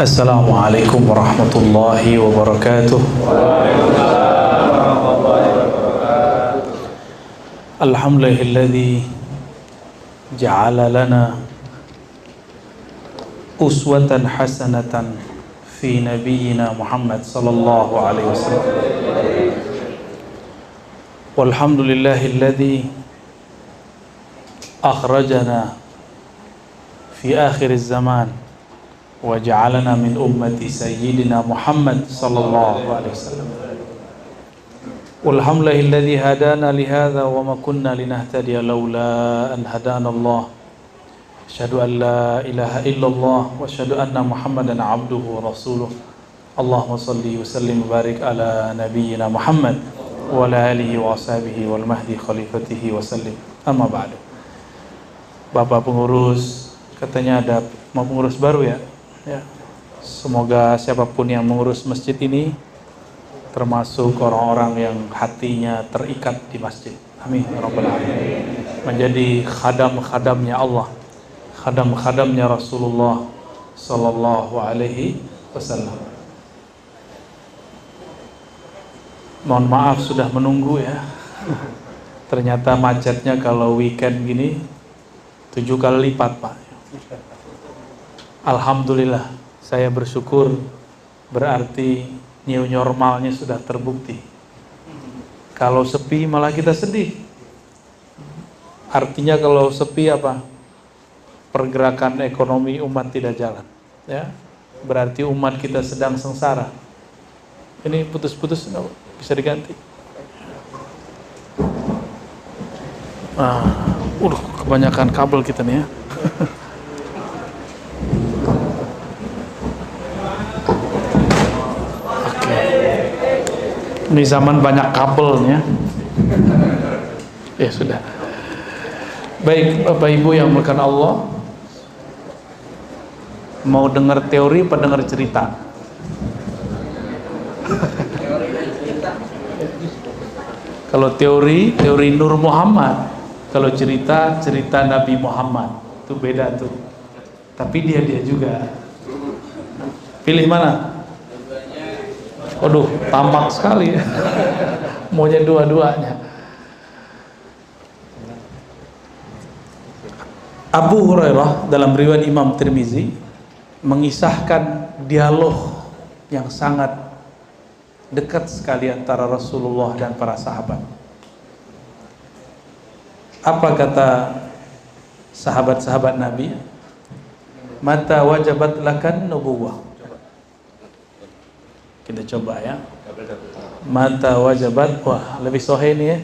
Assalamualaikum warahmatullahi wabarakatuh. Alhamdulillahilladzi ja'ala lana uswatan hasanatan fi nabiyyina Muhammad sallallahu alaihi wasallam. Walhamdulillahilladzi akhrajana fi akhiriz zaman wa ja'alana min ummati sayyidina Muhammad sallallahu alaihi wasallam. Walhamdulillahilladzi hadana li hadza wa ma kunna linahtadiya laula an hadana Allah. Asyhadu an la ilaha illallah wa asyhadu anna Muhammadan abduhu wa rasuluh. Allahumma shalli wa sallim wa barik ala nabiyyina Muhammad wa ala alihi wa ashabihi wal mahdi khalifatihi wa sallim. Amma ba'du. Bapak pengurus, katanya ada mau pengurus baru ya? Ya. Semoga siapapun yang mengurus masjid ini termasuk orang-orang yang hatinya terikat di masjid. Amin ya rabbal alamin. Menjadi khadam-khadamnya Allah, khadam-khadamnya Rasulullah sallallahu alaihi wasallam. Mohon maaf sudah menunggu ya. Ternyata macetnya kalau weekend gini 7 kali lipat, Pak. Alhamdulillah, saya bersyukur, berarti new normalnya sudah terbukti. Kalau sepi malah kita sedih. Artinya kalau sepi apa? Pergerakan ekonomi umat tidak jalan, ya. Berarti umat kita sedang sengsara. Ini putus-putus, bisa diganti. Kebanyakan kabel kita nih ya. Oke. Ini zaman banyak kabelnya. Ya sudah. Baik, Bapak Ibu yang dimuliakan Allah, mau dengar teori apa dengar cerita? Kalau teori Nur Muhammad. Kalau cerita Nabi Muhammad. Itu beda tuh. Tapi dia juga. Pilih mana? Waduh, tamak sekali ya. Maunya dua-duanya. Abu Hurairah dalam riwayat Imam Tirmizi mengisahkan dialog yang sangat dekat sekali antara Rasulullah dan para sahabat. Apa kata sahabat-sahabat Nabi? Mata wajabat lakan nubuwah. Kita coba ya. Mata wajabat, wah lebih sahih ini ya.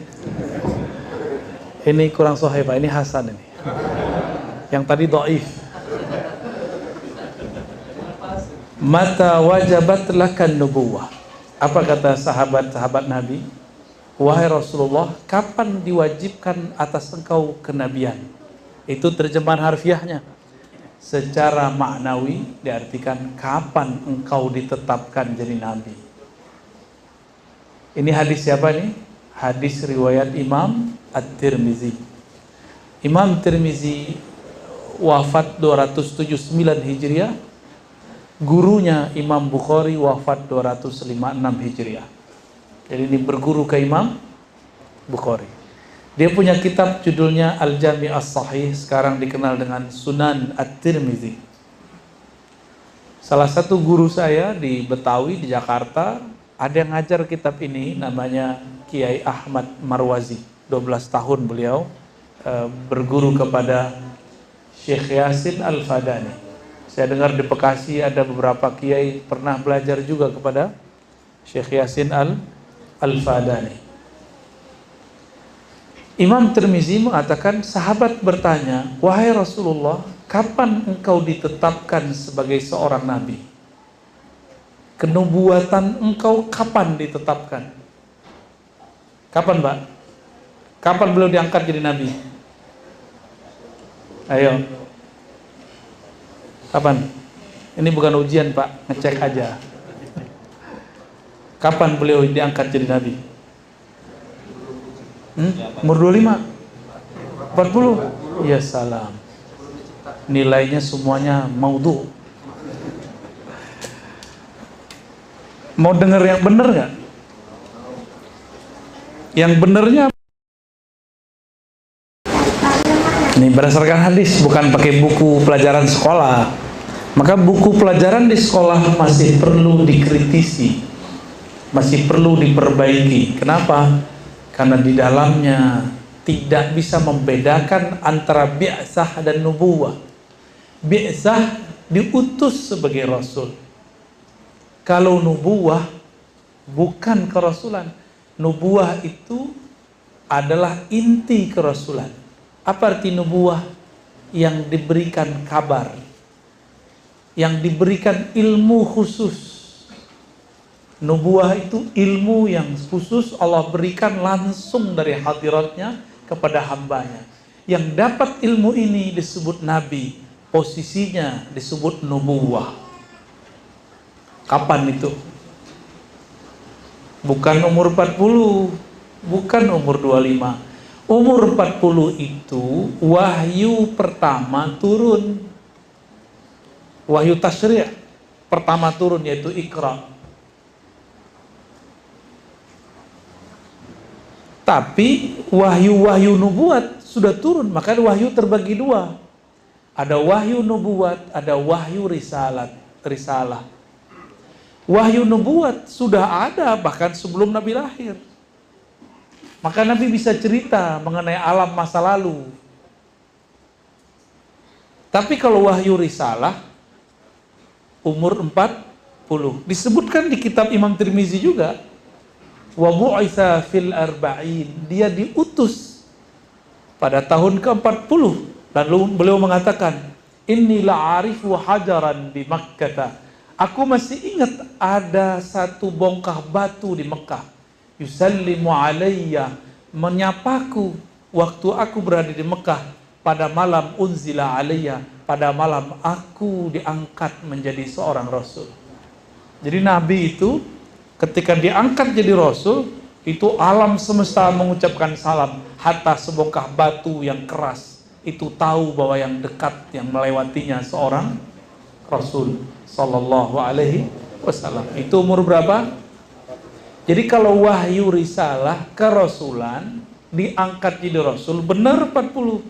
Ini kurang sahih Pak, ini Hasan ini. Yang tadi dhaif. Mata wajabat lakan nubuwah. Apa kata sahabat-sahabat Nabi? Wahai Rasulullah, kapan diwajibkan atas engkau kenabian? Itu terjemahan harfiahnya. Secara maknawi diartikan kapan engkau ditetapkan jadi nabi. Ini hadis siapa nih? Hadis riwayat Imam At-Tirmizi. Imam Tirmizi wafat 279 Hijriah. Gurunya Imam Bukhari wafat 256 Hijriah. Jadi ini berguru ke Imam Bukhari. Dia punya kitab judulnya Al-Jami' As-Sahih, sekarang dikenal dengan Sunan At-Tirmizi. Salah satu guru saya di Betawi, di Jakarta, ada yang ngajar kitab ini, namanya Kiai Ahmad Marwazi. 12 tahun beliau berguru kepada Syekh Yasin Al-Fadani. Saya dengar di Bekasi ada beberapa kiai pernah belajar juga kepada Syekh Yasin Al-Fadani. Imam Tirmizi mengatakan, sahabat bertanya, wahai Rasulullah, kapan engkau ditetapkan sebagai seorang nabi? Kenubuatan engkau kapan ditetapkan? Kapan, Pak? Kapan beliau diangkat jadi nabi? Ayo. Kapan? Ini bukan ujian, Pak, ngecek aja. Kapan beliau diangkat jadi nabi? Umur 25. 40? Ya salam. Nilainya semuanya maudhu. Mau denger yang bener nggak? Yang benernya ini berdasarkan hadis, bukan pakai buku pelajaran sekolah. Maka buku pelajaran di sekolah masih perlu dikritisi, masih perlu diperbaiki. Kenapa? Karena di dalamnya tidak bisa membedakan antara bi'tsah dan nubuwah. Bi'tsah diutus sebagai rasul. Kalau nubuwah bukan kerasulan. Nubuwah itu adalah inti kerasulan. Apa arti nubuwah? Yang diberikan kabar, yang diberikan ilmu khusus. Nubuwah itu ilmu yang khusus Allah berikan langsung dari hadiratnya kepada hambanya. Yang dapat ilmu ini disebut nabi, posisinya disebut nubuwah. Kapan itu? Bukan umur 40, bukan umur 25. Umur 40 itu wahyu pertama turun. Wahyu tasyri' pertama turun, yaitu Iqra. Tapi wahyu-wahyu nubuat sudah turun, maka wahyu terbagi dua. Ada wahyu nubuat, ada wahyu risalah. Wahyu nubuat sudah ada bahkan sebelum Nabi lahir. Maka Nabi bisa cerita mengenai alam masa lalu. Tapi kalau wahyu risalah, umur 40. Disebutkan di kitab Imam Tirmizi juga. Wa bu'itsa fil arba'in. Dia diutus pada tahun ke-40. Lalu beliau mengatakan, inni la'arifu hajaran di Makkah. Aku masih ingat ada satu bongkah batu di Mekah. Yusallimu alayya, menyapaku waktu aku berada di Mekah pada malam unzila alayya, pada malam aku diangkat menjadi seorang rasul. Jadi Nabi itu ketika diangkat jadi rasul, itu alam semesta mengucapkan salam. Hatta sebongkah batu yang keras itu tahu bahwa yang dekat yang melewatinya seorang rasul sallallahu alaihi wasallam. Itu umur berapa? Jadi kalau wahyu risalah kerasulan diangkat jadi rasul benar 40.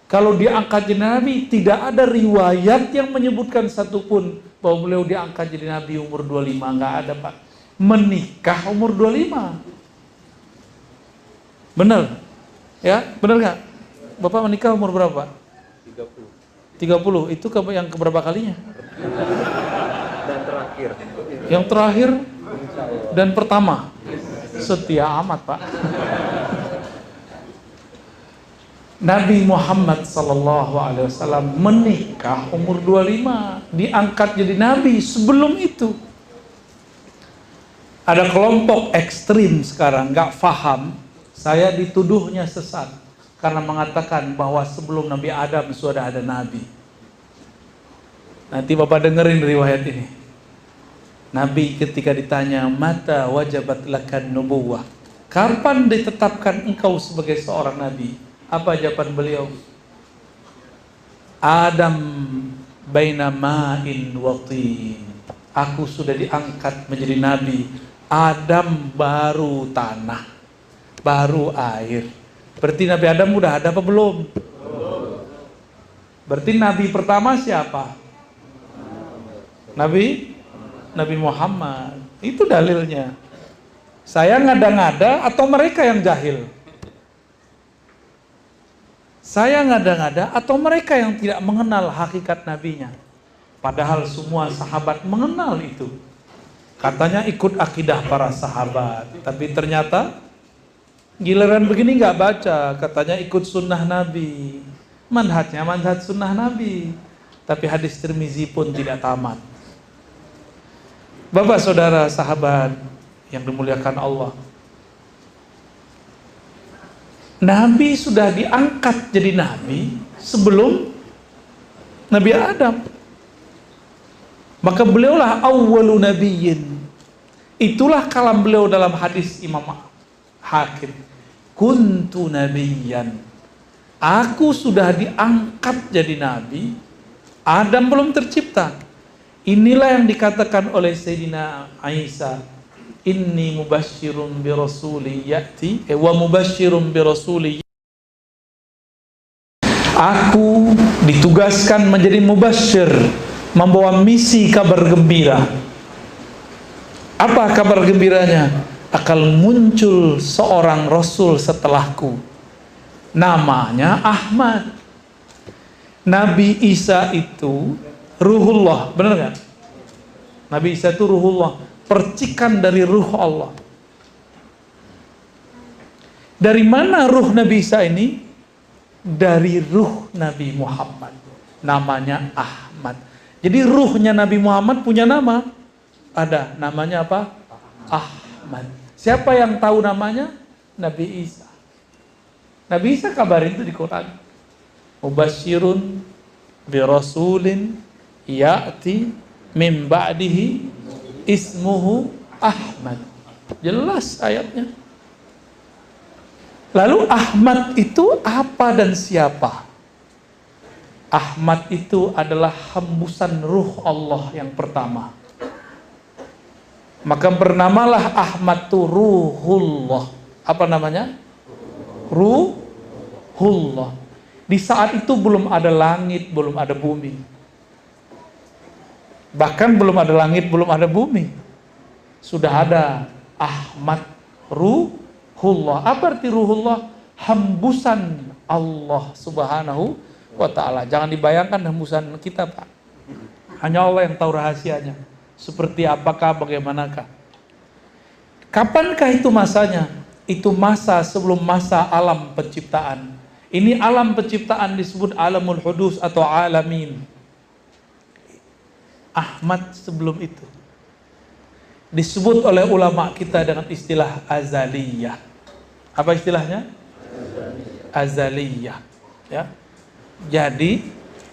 Kalau diangkat jadi nabi tidak ada riwayat yang menyebutkan satupun bahwa beliau diangkat jadi nabi umur 25, enggak ada, Pak. Menikah umur 25. Benar? Ya, benar enggak? Bapak menikah umur berapa? 30. Itu yang keberapa kalinya? Dan terakhir. Yang terakhir dan pertama. Setia amat, Pak. Nabi Muhammad sallallahu alaihi wasallam menikah umur 25, diangkat jadi nabi sebelum itu. Ada kelompok ekstrim sekarang nggak paham, saya dituduhnya sesat karena mengatakan bahwa sebelum Nabi Adam sudah ada nabi. Nanti Bapak dengerin riwayat ini. Nabi ketika ditanya, mata wajabat lakan nubuwah, kapan ditetapkan engkau sebagai seorang nabi? Apa jawaban beliau? Adam baina ma'in wa tin. Aku sudah diangkat menjadi nabi. Adam baru tanah, baru air. Berarti Nabi Adam udah ada apa belum? Berarti nabi pertama siapa? Nabi Muhammad. Itu dalilnya. Saya ngada-ngada atau mereka yang jahil? Saya ngada-ngada atau mereka yang tidak mengenal hakikat nabinya? Padahal semua sahabat mengenal itu. Katanya ikut akidah para sahabat, tapi ternyata giliran begini nggak baca. Katanya ikut sunnah Nabi, manhajnya manhaj sunnah Nabi, tapi hadis Tirmizi pun tidak tamat. Bapak saudara sahabat yang dimuliakan Allah, Nabi sudah diangkat jadi nabi sebelum Nabi Adam. Maka beliaulah awwalu nabiyyin. Itulah kalam beliau dalam hadis Imam Hakim. Kuntu nabiyyan. Aku sudah diangkat jadi nabi, Adam belum tercipta. Inilah yang dikatakan oleh Sayyidina Isa, inni mubasyirun bi rasuli ya'ti wa mubasyirun bi rasuli. Aku ditugaskan menjadi mubasyir, membawa misi kabar gembira. Apa kabar gembiranya? Akan muncul seorang rasul setelahku, namanya Ahmad. Nabi Isa itu ruhullah, benar nggak? Nabi Isa itu ruhullah, percikan dari ruh Allah. Dari mana ruh Nabi Isa ini? Dari ruh Nabi Muhammad, namanya Ahmad. Jadi ruhnya Nabi Muhammad punya nama, ada namanya apa? Ahmad. Siapa yang tahu namanya? Nabi Isa. Nabi Isa kabarin itu di Quran. Mubasyirun bi rasulin ya'ti min ba'dihi ismuhu Ahmad. Jelas ayatnya. Lalu Ahmad itu apa dan siapa? Ahmad itu adalah hembusan ruh Allah yang pertama. Maka bernamalah Ahmad itu Ruhullah. Apa namanya? Ruhullah. Di saat itu belum ada langit, belum ada bumi. Bahkan belum ada langit, belum ada bumi. Sudah ada Ahmad Ruhullah. Apa arti Ruhullah? Hembusan Allah Subhanahu wa ta'ala. Jangan dibayangkan hembusan kita, Pak. Hanya Allah yang tahu rahasianya. Seperti apakah, bagaimanakah. Kapankah itu masanya? Itu masa sebelum masa alam penciptaan. Ini alam penciptaan disebut alamul hudus atau alamin. Ahmad sebelum itu disebut oleh ulama kita dengan istilah azaliyah. Apa istilahnya? Azaliyah. Ya. Jadi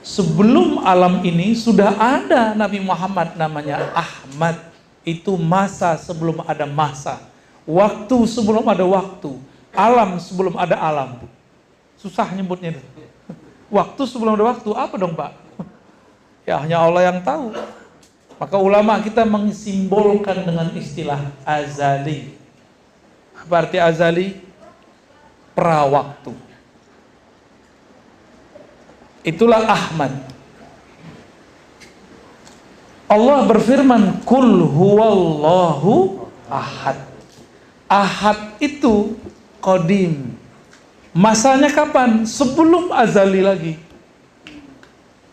sebelum alam ini sudah ada Nabi Muhammad namanya Ahmad. Itu masa sebelum ada masa, waktu sebelum ada waktu, alam sebelum ada alam. Susah nyebutnya itu. Waktu sebelum ada waktu, apa dong Pak? Ya hanya Allah yang tahu. Maka ulama kita mensimbolkan dengan istilah azali. Apa arti azali? Prawaktu. Itulah Ahmad. Allah berfirman, Kul huwallahu ahad. Ahad itu qadim. Masanya kapan? Sebelum azali lagi.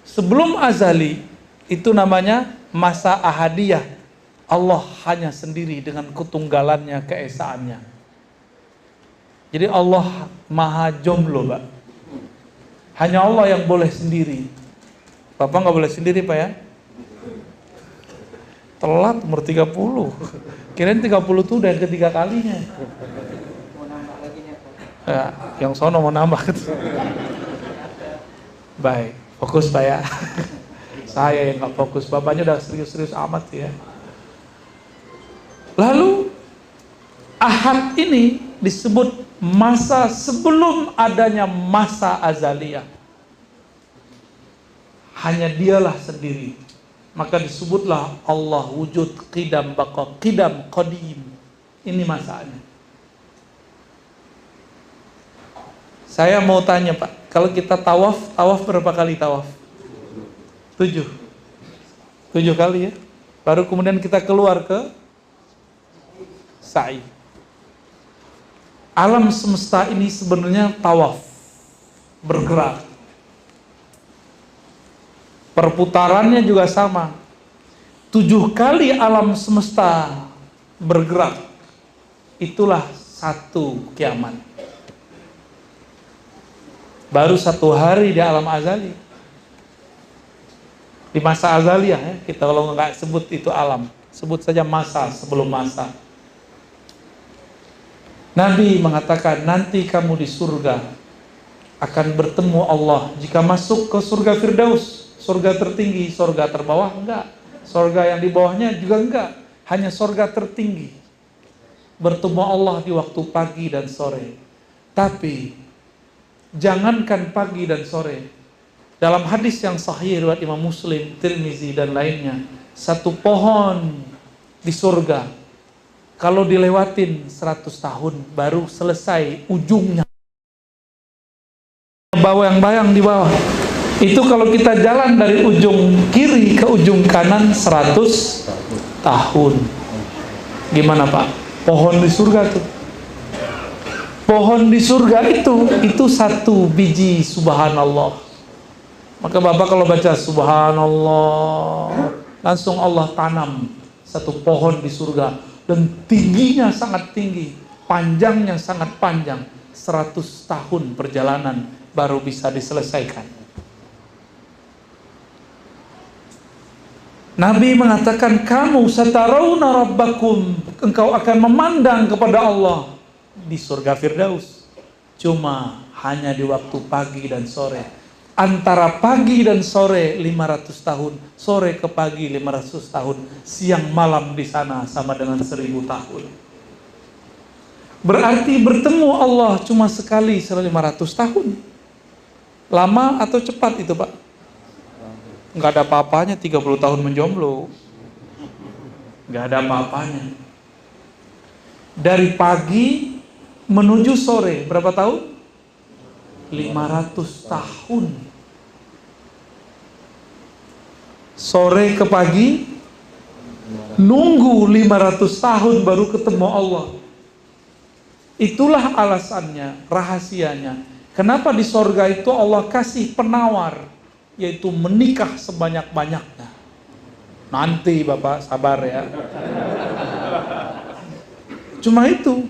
Sebelum azali, itu namanya masa ahadiyah. Allah hanya sendiri dengan ketunggalannya, keesaannya. Jadi Allah maha jomblo, Pak. Hanya Allah yang boleh sendiri. Bapak nggak boleh sendiri, Pak ya? Telat umur 30. Kirain 30 itu udah yang ketiga kalinya. Ya, yang sono mau nambah. Baik, fokus Pak ya. Saya yang nggak fokus, bapaknya udah serius-serius amat ya. Lalu Ahad ini disebut masa sebelum adanya masa azaliyah. Hanya dialah sendiri. Maka disebutlah Allah wujud qidam baqa, qidam qadim. Ini masanya. Saya mau tanya Pak, kalau kita tawaf berapa kali tawaf? 7 kali ya. Baru kemudian kita keluar ke sa'i. Alam semesta ini sebenarnya tawaf, bergerak. Perputarannya juga sama. 7 kali alam semesta bergerak. Itulah satu kiamat. Baru 1 hari di alam azali. Di masa azaliyah ya, kita kalau nggak sebut itu alam, sebut saja masa sebelum masa. Nabi mengatakan nanti kamu di surga akan bertemu Allah. Jika masuk ke surga Firdaus, surga tertinggi, surga terbawah enggak, surga yang di bawahnya juga enggak, hanya surga tertinggi. Bertemu Allah di waktu pagi dan sore. Tapi Jangankan pagi dan sore. Dalam hadis yang sahih riwayat Imam Muslim, Tirmizi dan lainnya, satu pohon di surga kalau dilewatin 100 tahun baru selesai ujungnya. Bayang-bayang di bawah. Itu kalau kita jalan dari ujung kiri ke ujung kanan 100 tahun. Gimana Pak? Pohon di surga tuh. Pohon di surga itu satu biji, subhanallah. Maka Bapak kalau baca subhanallah, langsung Allah tanam satu pohon di surga. Dan tingginya sangat tinggi, panjangnya sangat panjang. 100 tahun perjalanan baru bisa diselesaikan. Nabi mengatakan, kamu satarawna rabbakum, engkau akan memandang kepada Allah di surga Firdaus. Cuma hanya di waktu pagi dan sore. Antara pagi dan sore 500 tahun, sore ke pagi 500 tahun, siang malam di sana sama dengan 1000 tahun. Berarti bertemu Allah cuma sekali 1500 tahun. Lama atau cepat itu Pak? Nggak ada apa-apanya 30 tahun menjomblo. Nggak ada apa-apanya. Dari pagi menuju sore, berapa tahun? 500 tahun. Sore ke pagi, nunggu 500 tahun baru ketemu Allah. Itulah alasannya, rahasianya. Kenapa di sorga itu Allah kasih penawar, yaitu menikah sebanyak-banyaknya. Nanti Bapak sabar ya. Cuma itu.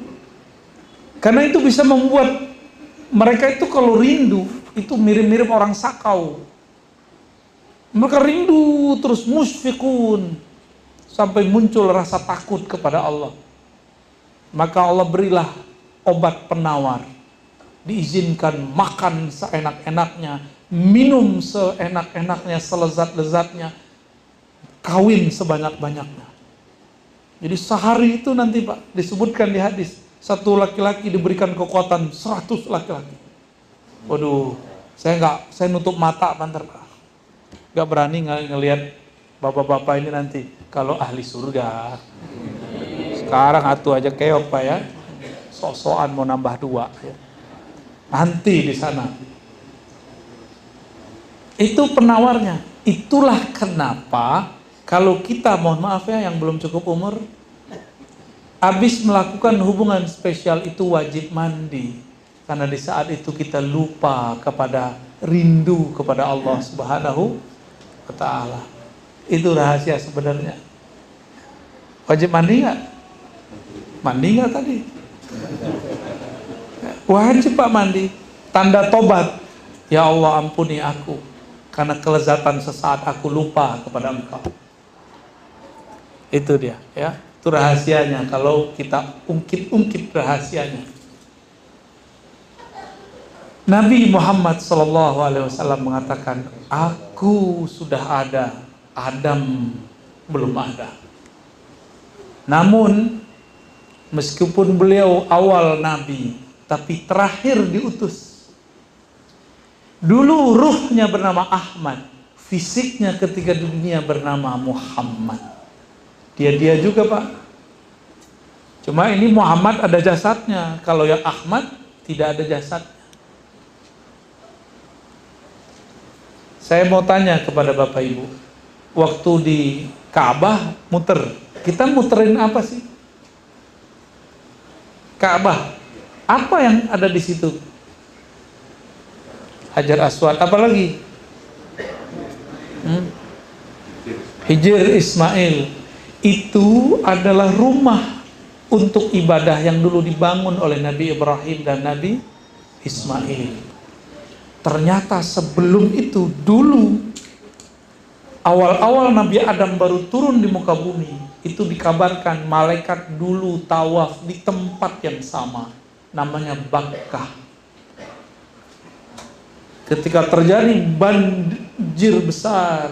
Karena itu bisa membuat mereka itu kalau rindu, itu mirip-mirip orang sakau. Mereka rindu terus musfikun, sampai muncul rasa takut kepada Allah. Maka Allah berilah obat penawar. Diizinkan makan seenak-enaknya, minum seenak-enaknya, selezat-lezatnya, kawin sebanyak-banyaknya. Jadi sehari itu nanti Pak, disebutkan di hadis, satu laki-laki diberikan kekuatan 100 laki-laki. Waduh, saya nutup mata bentar Pak. Gak berani ngelihat bapak-bapak ini nanti kalau ahli surga. Sekarang atuh aja keok Pak ya. Sok-sokan mau nambah 2 ya. Nanti di sana. Itu penawarnya. Itulah kenapa kalau kita, mohon maaf ya yang belum cukup umur, habis melakukan hubungan spesial itu wajib mandi. Karena di saat itu kita lupa kepada rindu kepada Allah Subhanahu wa ta'ala. Itu rahasia sebenarnya. Wajib mandi nggak? Mandi nggak tadi? Wajib Pak mandi. Tanda tobat. Ya Allah ampuni aku, karena kelezatan sesaat aku lupa kepada Engkau. Itu dia ya. Itu rahasianya kalau kita ungkit-ungkit rahasianya. Nabi Muhammad SAW mengatakan, aku sudah ada, Adam belum ada. Namun meskipun beliau awal Nabi, tapi terakhir diutus. Dulu ruhnya bernama Ahmad, fisiknya ketika di dunia bernama Muhammad. Dia juga Pak. Cuma ini Muhammad ada jasadnya, kalau yang Ahmad tidak ada jasadnya. Saya mau tanya kepada Bapak Ibu, waktu di Ka'bah muter, kita muterin apa sih? Ka'bah, apa yang ada di situ? Hajar Aswad, apa lagi? Hijr Ismail. Itu adalah rumah untuk ibadah yang dulu dibangun oleh Nabi Ibrahim dan Nabi Ismail. Ternyata sebelum itu, dulu awal-awal Nabi Adam baru turun di muka bumi, itu dikabarkan malaikat dulu tawaf di tempat yang sama, namanya Bakkah. Ketika terjadi banjir besar,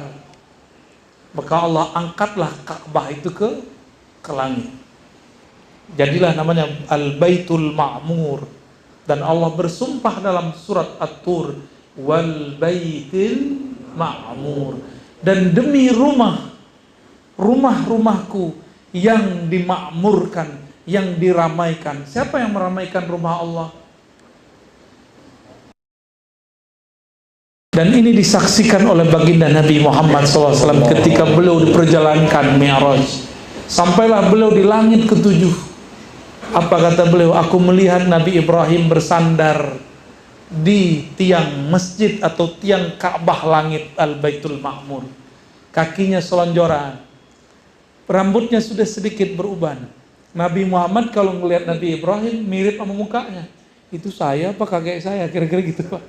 maka Allah angkatlah Ka'bah itu ke langit. Jadilah namanya Al-Baitul Ma'mur, Dan Allah bersumpah dalam surat At-Tur, wal baitil ma'mur, dan demi rumah-rumahku yang dimakmurkan, yang diramaikan. Siapa yang meramaikan rumah Allah? Dan ini disaksikan oleh baginda Nabi Muhammad SAW ketika beliau diperjalankan Mi'raj. Sampailah beliau di langit ketujuh. Apa kata beliau? Aku melihat Nabi Ibrahim bersandar di tiang masjid atau tiang Ka'bah langit Al-Baitul Ma'mur. Kakinya selonjoran, rambutnya sudah sedikit beruban. Nabi Muhammad kalau melihat Nabi Ibrahim mirip sama mukanya. Itu saya apa kakek saya? Kira-kira gitu Pak.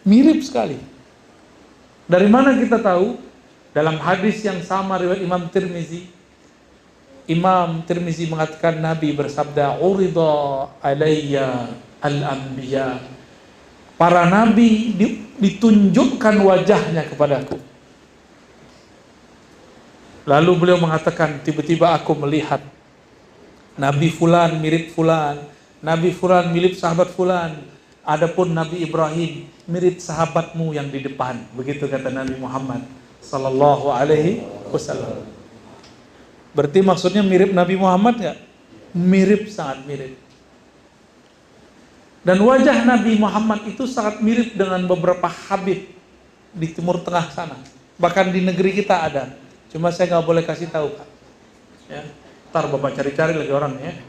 Mirip sekali. Dari mana kita tahu? Dalam hadis yang sama riwayat Imam Tirmizi. Imam Tirmizi mengatakan Nabi bersabda, "Urida alayya al-anbiya." Para nabi ditunjukkan wajahnya kepadaku. Lalu beliau mengatakan, tiba-tiba aku melihat Nabi Fulan mirip Fulan, Nabi Fulan mirip sahabat Fulan. Adapun Nabi Ibrahim mirip sahabatmu yang di depan. Begitu kata Nabi Muhammad sallallahu alaihi wasallam. Berarti maksudnya mirip Nabi Muhammad enggak? Mirip, sangat mirip. Dan wajah Nabi Muhammad itu sangat mirip dengan beberapa habib di Timur Tengah sana. Bahkan di negeri kita ada. Cuma saya nggak boleh kasih tahu, Pak. Ya, ntar Bapak cari-cari lagi orangnya.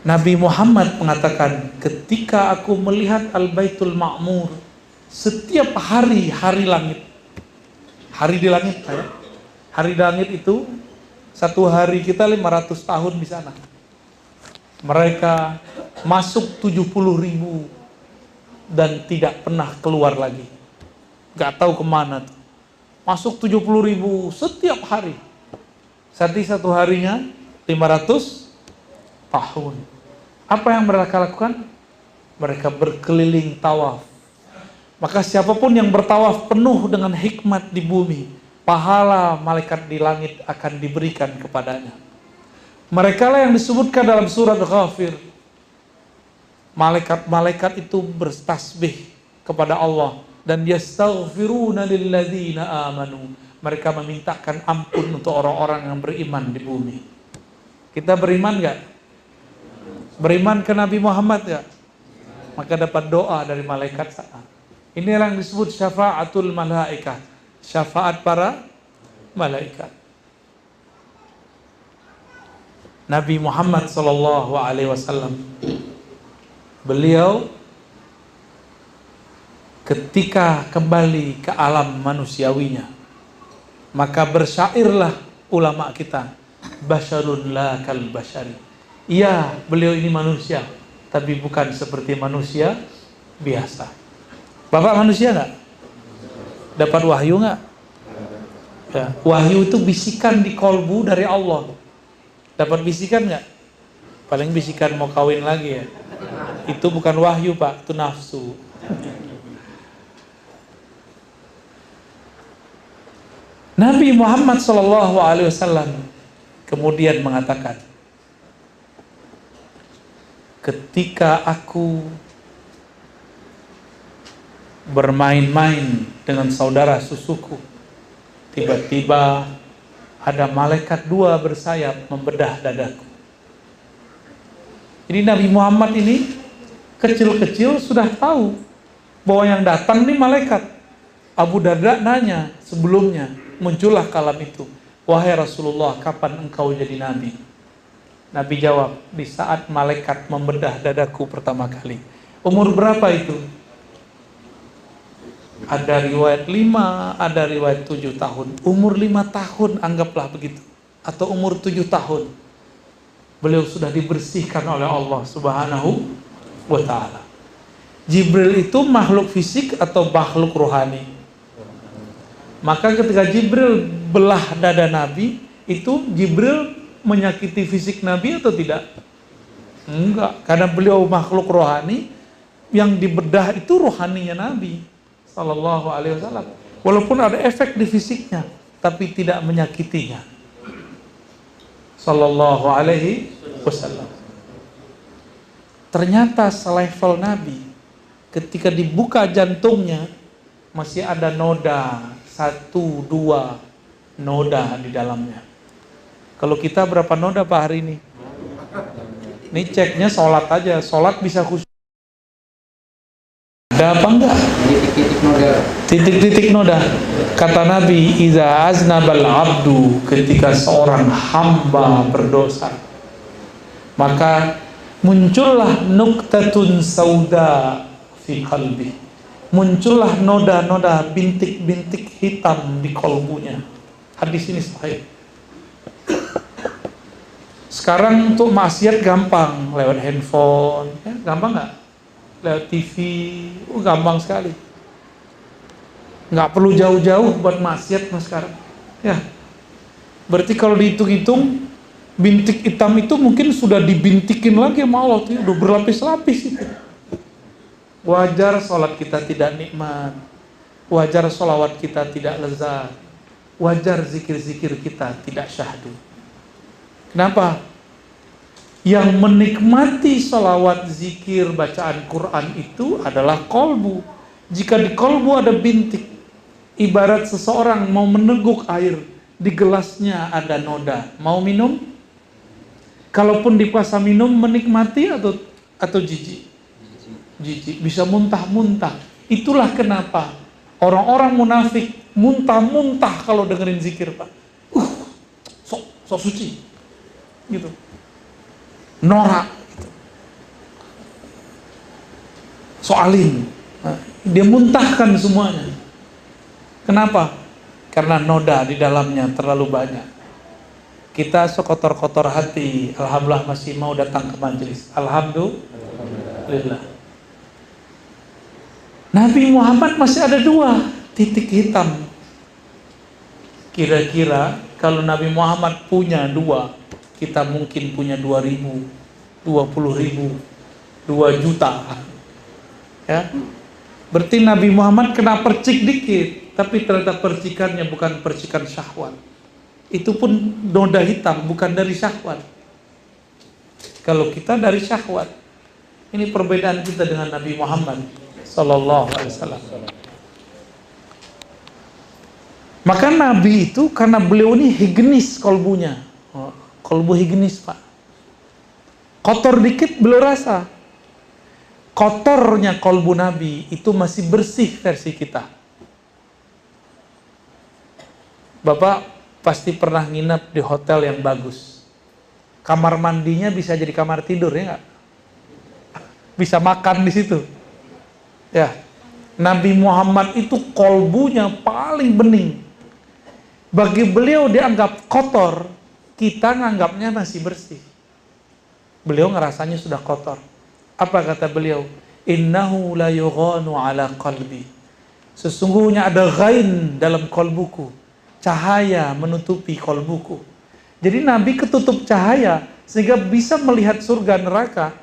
Nabi Muhammad mengatakan, ketika aku melihat Al-Baitul Ma'mur, setiap hari langit. Hari di langit, ya. Hari di langit itu, satu hari kita 500 tahun di sana. Mereka masuk 70.000 dan tidak pernah keluar lagi. Gak tahu kemana tuh. Masuk 70.000 setiap hari. Satu harinya 500 tahun. Apa yang mereka lakukan? Mereka berkeliling tawaf. Maka siapapun yang bertawaf penuh dengan hikmat di bumi, pahala malaikat di langit akan diberikan kepadanya. Mereka lah yang disebutkan dalam surat Ghafir. Malaikat-malaikat itu bertasbih kepada Allah. Dan yastaghfiruna lilladzina amanu. Mereka memintakan ampun untuk orang-orang yang beriman di bumi. Kita beriman gak? Beriman ke Nabi Muhammad gak? Maka dapat doa dari malaikat sana. Ini yang disebut syafa'atul malaikat. Syafaat para malaikat. Nabi Muhammad SAW, beliau ketika kembali ke alam manusiawinya, maka bersyairlah ulama kita, basyarun la kal basyari. Iya, beliau ini manusia, tapi bukan seperti manusia biasa. Bapak manusia nggak? Dapat wahyu nggak? Ya, wahyu itu bisikan di kolbu dari Allah. Dapat bisikan nggak? Paling bisikan mau kawin lagi ya. Itu bukan wahyu Pak, itu nafsu. Nabi Muhammad SAW kemudian mengatakan, ketika aku bermain-main dengan saudara susuku, tiba-tiba ada malaikat dua bersayap membedah dadaku. Jadi Nabi Muhammad ini kecil-kecil sudah tahu bahwa yang datang ini malaikat. Abu Darda nanya sebelumnya, muncullah kalam itu, wahai Rasulullah, kapan engkau jadi nabi? Nabi jawab, di saat malaikat membedah dadaku pertama kali. Umur berapa itu? Ada riwayat 5, ada riwayat 7 tahun. Umur 5 tahun anggaplah begitu, atau umur 7 tahun. Beliau sudah dibersihkan oleh Allah Subhanahu wa ta'ala. Jibril itu makhluk fisik atau makhluk rohani? Maka ketika Jibril belah dada Nabi, itu Jibril menyakiti fisik Nabi atau tidak? Enggak, karena beliau makhluk rohani, yang dibedah itu rohaninya Nabi Sallallahu Alaihi Wasallam. Walaupun ada efek di fisiknya, tapi tidak menyakitinya. Sallallahu Alaihi wasallam. Ternyata selevel Nabi, ketika dibuka jantungnya masih ada noda, 1, 2 noda di dalamnya. Kalau kita berapa noda Pak hari ini? Ini ceknya sholat aja, sholat bisa khusyuk. Ada apa enggak? Titik-titik noda. Titik-titik noda. Kata Nabi, iza aznabal abdu, ketika seorang hamba berdosa, maka muncullah nuktatun sauda fi qalbi. Muncullah noda-noda, bintik-bintik hitam di kolbunya. Hadis ini sahih. Sekarang untuk maksiat gampang, lewat handphone, ya, gampang nggak? Lewat TV, gampang sekali. Nggak perlu jauh-jauh buat maksiat mas sekarang. Ya, berarti kalau dihitung-hitung, bintik hitam itu mungkin sudah dibintikin lagi sama Allah, tuh, udah berlapis-lapis itu. Wajar sholat kita tidak nikmat, wajar sholawat kita tidak lezat, wajar zikir-zikir kita tidak syahdu. Kenapa? Yang menikmati sholawat, zikir, bacaan Quran itu adalah kolbu. Jika di kolbu ada bintik, ibarat seseorang mau meneguk air, di gelasnya ada noda, mau minum? Kalaupun dipaksa minum, menikmati atau jijik? Jijik, bisa muntah-muntah. Itulah kenapa orang-orang munafik muntah-muntah kalau dengerin zikir Pak. Sok suci gitu, norak gitu. Soalin, dia muntahkan semuanya. Kenapa? Karena noda di dalamnya terlalu banyak. Kita sekotor-kotor hati, alhamdulillah masih mau datang ke majelis. Alhamdulillah. Nabi Muhammad masih ada 2 titik hitam. Kira-kira kalau Nabi Muhammad punya 2, kita mungkin punya 2.000, 20.000, 2 juta. Ya. Berarti Nabi Muhammad kena percik dikit, tapi ternyata percikannya bukan percikan syahwat. Itu pun noda hitam, bukan dari syahwat. Kalau kita dari syahwat. Ini perbedaan kita dengan Nabi Muhammad sallallahu alaihi wasallam. Maka Nabi itu karena beliau ini higienis kolbunya. Kolbu higienis Pak. Kotor dikit beliau rasa. Kotornya kolbu Nabi itu masih bersih versi kita. Bapak pasti pernah nginap di hotel yang bagus. Kamar mandinya bisa jadi kamar tidur ya nggak? Bisa makan di situ. Ya, Nabi Muhammad itu kolbunya paling bening. Bagi beliau dianggap kotor, kita nganggapnya masih bersih. Beliau ngerasanya sudah kotor. Apa kata beliau? Innahu la yughanu ala qalbi. Sesungguhnya ada ghain dalam kolbuku. Cahaya menutupi kolbuku. Jadi Nabi ketutup cahaya sehingga bisa melihat surga neraka.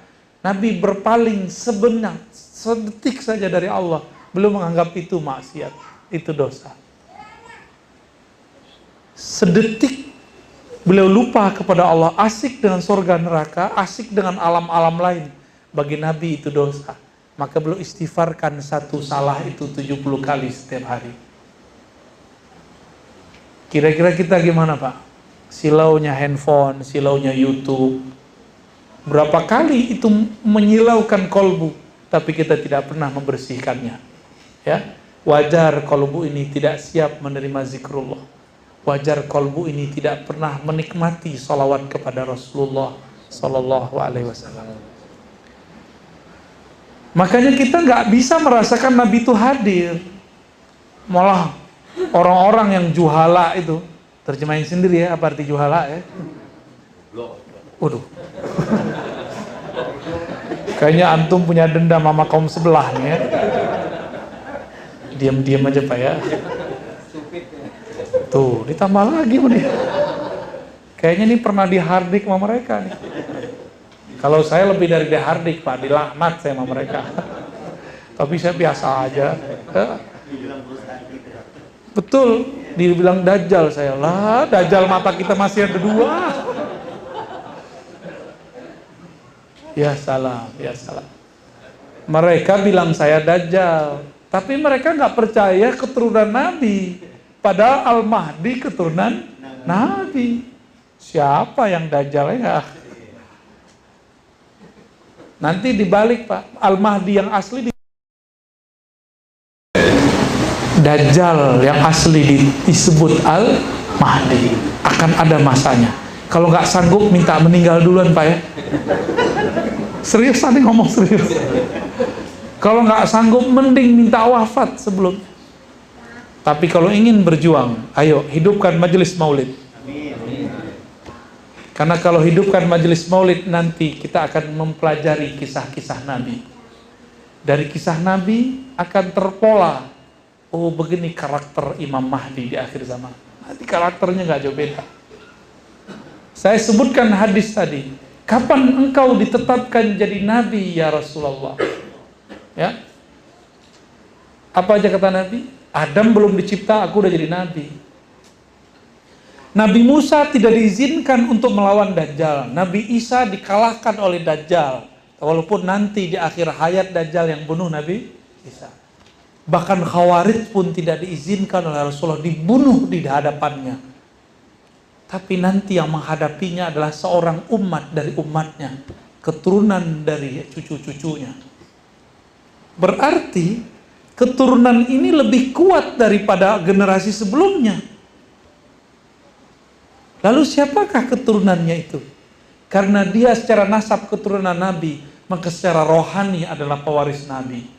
Nabi berpaling sedetik saja dari Allah. Belum menganggap itu maksiat, itu dosa. Sedetik beliau lupa kepada Allah, asik dengan surga neraka, asik dengan alam-alam lain. Bagi Nabi itu dosa. Maka beliau istighfarkan satu salah itu 70 kali setiap hari. Kira-kira kita gimana Pak? Silaunya handphone, silaunya YouTube. Berapa kali itu menyilaukan kolbu, tapi kita tidak pernah membersihkannya. Ya, wajar kolbu ini tidak siap menerima zikrullah. Wajar kolbu ini tidak pernah menikmati salawat kepada Rasulullah Sallallahu Alaihi Wasallam. Makanya kita nggak bisa merasakan Nabi itu hadir. Malah orang-orang yang juhala itu, terjemahin sendiri ya apa arti juhala ya? Waduh. Kayaknya antum punya dendam sama kaum sebelah nih ya. Diam-diam aja Pak ya. Tuh, ditambah lagi nih. Kayaknya ini pernah dihardik sama mereka nih. Kalau saya lebih dari dihardik Pak, dilaknat saya sama mereka. Tapi saya biasa aja. Betul, dibilang dajjal saya. Lah, dajjal mata kita masih ada 2. Ya salam, ya salam. Mereka bilang saya Dajjal, tapi mereka nggak percaya keturunan Nabi. Padahal Al-Mahdi keturunan Nabi. Siapa yang Dajjal ya? Nanti dibalik Pak, Al-Mahdi yang asli Dajjal yang asli disebut Al-Mahdi. Akan ada masanya. Kalau nggak sanggup minta meninggal duluan Pak ya. Serius tadi ngomong serius. Kalau nggak sanggup mending minta wafat sebelum. Tapi kalau ingin berjuang, ayo hidupkan majelis maulid. Karena kalau hidupkan majelis maulid nanti kita akan mempelajari kisah-kisah Nabi. Dari kisah Nabi akan terpola. Oh begini karakter Imam Mahdi di akhir zaman. Nanti karakternya nggak jauh beda. Saya sebutkan hadis tadi. Kapan engkau ditetapkan jadi Nabi ya Rasulullah? Ya. Apa aja kata Nabi? Adam belum dicipta, aku udah jadi Nabi. Nabi Musa tidak diizinkan untuk melawan Dajjal. Nabi Isa dikalahkan oleh Dajjal. Walaupun nanti di akhir hayat Dajjal yang bunuh Nabi Isa. Bahkan Khawarij pun tidak diizinkan oleh Rasulullah dibunuh di hadapannya. Tapi nanti yang menghadapinya adalah seorang umat dari umatnya, keturunan dari cucu-cucunya. Berarti keturunan ini lebih kuat daripada generasi sebelumnya. Lalu siapakah keturunannya itu? Karena dia secara nasab keturunan Nabi, maka secara rohani adalah pewaris Nabi.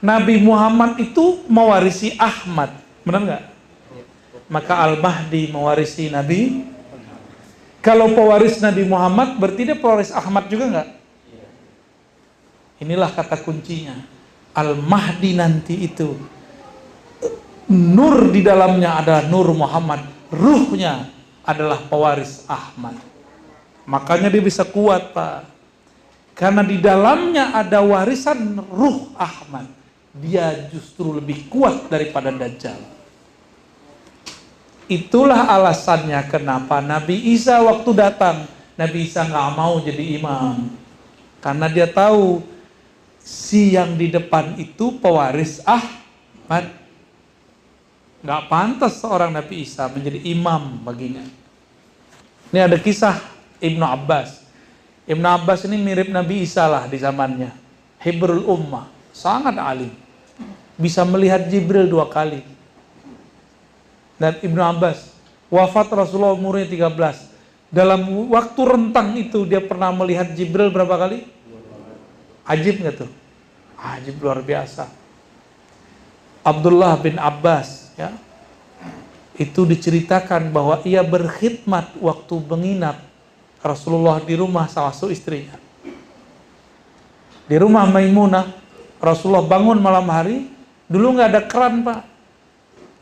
Nabi Muhammad itu mewarisi Ahmad, benar nggak? Maka Al-Mahdi mewarisi Nabi. Kalau pewaris Nabi Muhammad, berarti dia pewaris Ahmad juga nggak? Inilah kata kuncinya. Al-Mahdi nanti itu, nur di dalamnya adalah nur Muhammad, ruhnya adalah pewaris Ahmad. Makanya dia bisa kuat Pak. Karena di dalamnya ada warisan ruh Ahmad. Dia justru lebih kuat daripada Dajjal. Itulah alasannya kenapa Nabi Isa waktu datang, Nabi Isa nggak mau jadi imam. Karena dia tahu si yang di depan itu pewaris Ahmad. Nggak pantas seorang Nabi Isa menjadi imam baginya. Ini ada kisah Ibnu Abbas. Ibnu Abbas ini mirip Nabi Isa lah di zamannya. Hibrul Ummah, sangat alim. Bisa melihat Jibril 2 kali. Dan Ibnu Abbas wafat Rasulullah umurnya 13. Dalam waktu rentang itu dia pernah melihat Jibril berapa kali? Ajib nggak tuh? Ajib luar biasa. Abdullah bin Abbas ya, itu diceritakan bahwa ia berkhidmat waktu menginap Rasulullah di rumah salah satu istrinya. Di rumah Maimunah, Rasulullah bangun malam hari, dulu nggak ada keran Pak.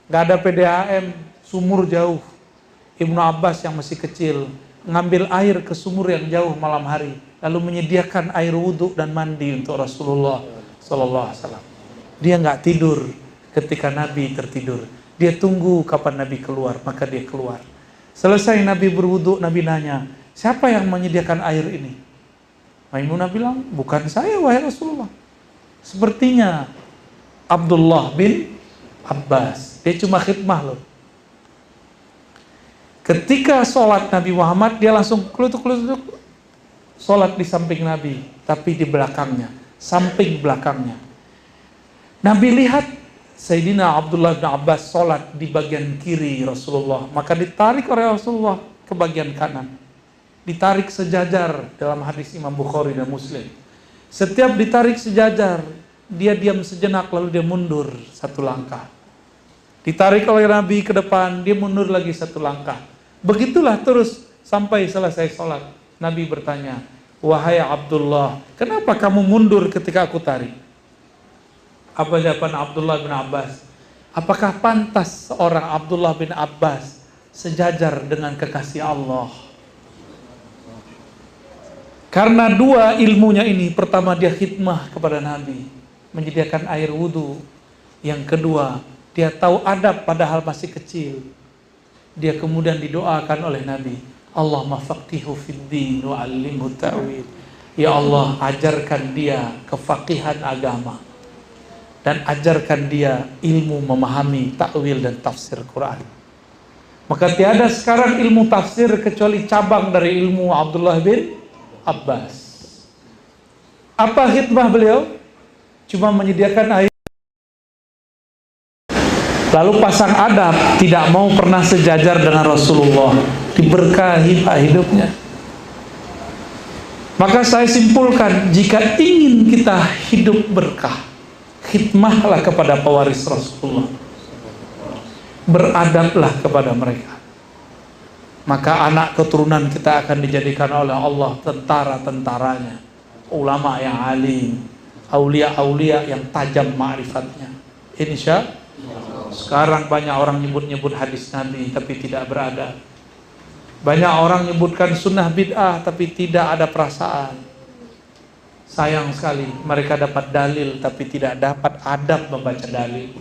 Gak ada PDAM, sumur jauh. Ibnu Abbas yang masih kecil ngambil air ke sumur yang jauh malam hari, lalu menyediakan air wudhu dan mandi untuk Rasulullah SAW. Dia nggak tidur ketika Nabi tertidur. Dia tunggu kapan Nabi keluar, maka dia keluar. Selesai Nabi berwudhu, Nabi nanya, siapa yang menyediakan air ini? Maimunah bilang, bukan saya wahai Rasulullah. Sepertinya Abdullah bin Abbas. Dia cuma khidmah loh. Ketika sholat Nabi Muhammad, dia langsung kelutuk-kelutuk. Sholat di samping Nabi, tapi di belakangnya, samping belakangnya. Nabi lihat Sayyidina Abdullah bin Abbas sholat di bagian kiri Rasulullah. Maka ditarik oleh Rasulullah ke bagian kanan. Ditarik sejajar dalam hadis Imam Bukhari dan Muslim. Setiap ditarik sejajar, dia diam sejenak lalu dia mundur 1 langkah. Ditarik oleh Nabi ke depan, dia mundur lagi 1 langkah. Begitulah terus sampai selesai sholat. Nabi bertanya, wahai Abdullah, kenapa kamu mundur ketika aku tarik? Apa jawaban Abdullah bin Abbas? Apakah pantas seorang Abdullah bin Abbas sejajar dengan kekasih Allah? Karena 2 ilmunya ini. Pertama, dia khidmah kepada Nabi, menyediakan air wudhu. Yang kedua, dia tahu adab padahal masih kecil. Dia kemudian didoakan oleh Nabi, Allahumma faqihu fid din wa 'allimhu ta'wil. Ya Allah, ajarkan dia kefaqihan agama dan ajarkan dia ilmu memahami takwil dan tafsir Quran. Maka tiada sekarang ilmu tafsir kecuali cabang dari ilmu Abdullah bin Abbas. Apa khidmah beliau? Cuma menyediakan air, lalu pasang adab, tidak mau pernah sejajar dengan Rasulullah. Diberkahi Pak hidupnya. Maka saya simpulkan, jika ingin kita hidup berkah, khidmahlah kepada pewaris Rasulullah, beradablah kepada mereka. Maka anak keturunan kita akan dijadikan oleh Allah tentara-tentaranya, ulama yang alim, aulia-aulia yang tajam ma'rifatnya. Insya Allah. Sekarang banyak orang nyebut-nyebut hadis Nabi tapi tidak beradab. Banyak orang nyebutkan sunnah bid'ah tapi tidak ada perasaan. Sayang sekali, mereka dapat dalil tapi tidak dapat adab membaca dalil.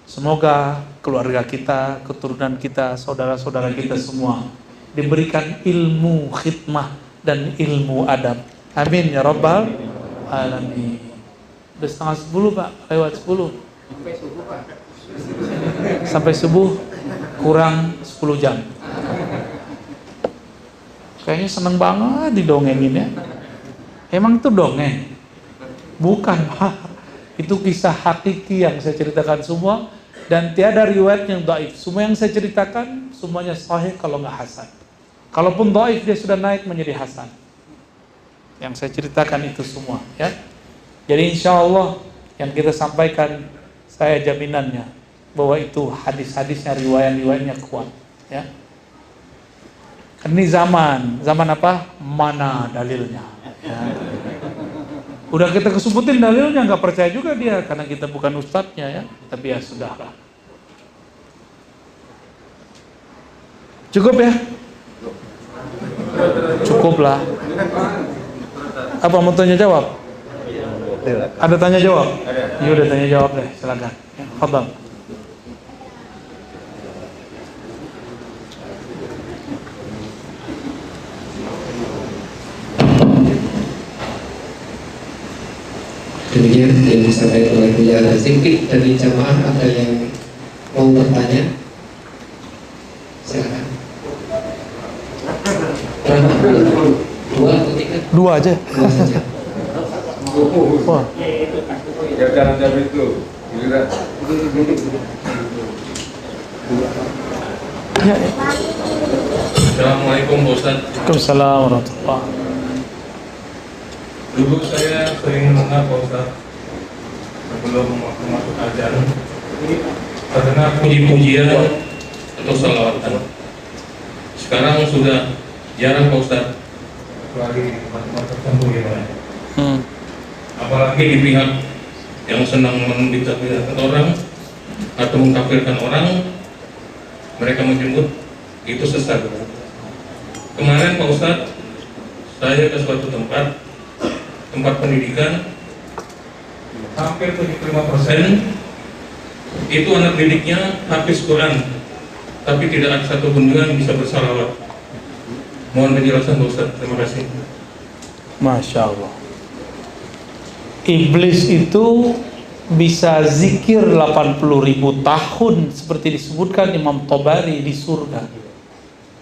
Semoga keluarga kita, keturunan kita, saudara-saudara kita semua diberikan ilmu khidmah dan ilmu adab. Amin ya rabbal alamin. Udah 9:30 Pak, lewat 10. Sampai subuh Pak. Sampai subuh kurang 10 jam. Kayaknya seneng banget didongengin ya. Emang itu dongeng? Bukan Pak. Itu kisah hakiki yang saya ceritakan semua. Dan tiada riwayat yang dhaif. Semua yang saya ceritakan semuanya sahih kalau nggak hasan. Kalaupun dhaif dia sudah naik menjadi hasan. Yang saya ceritakan itu semua ya. Jadi insya Allah yang kita sampaikan, saya jaminannya bahwa itu hadis-hadisnya, riwayat-riwayatnya kuat ya. Ini zaman apa? Mana dalilnya ya. Udah kita kesebutin dalilnya, nggak percaya juga dia karena kita bukan ustadznya ya. Tapi ya sudahlah. Cukup ya? Cukuplah. Apa mau tanya jawab? Ada tanya jawab? Ada. Ya udah tanya jawab deh, silakan. Ya, fadhal. Demikian yang disampaikan oleh Buya Sedikit dari jamaah, ada yang mau bertanya? Silakan. Dua atau tiga? Dua aja. Wah. Ya jangan jawab itu. Ya. Assalamualaikum Pak Ustadz. Waalaikumsalam warahmatullahi. Dulu saya sering mendengar Pak Ustadz sebelum masuk ajan terdengar puji-pujian atau salawatan. Sekarang sudah jarang Pak Ustadz, kecuali di tempat-tempat tertentu ya. Apalagi di pihak yang senang membicarakan orang atau mengkafirkan orang, mereka menyebut itu sesat. Kemarin Pak Ustadz, saya ke suatu tempat pendidikan, hampir 75% itu anak didiknya hafiz Quran, tapi tidak ada satu pun yang bisa bersalawat. Mohon penjelasan Pak Ustadz, terima kasih. Masya Allah. Iblis itu bisa zikir 80.000 tahun seperti disebutkan Imam Tabari di surga,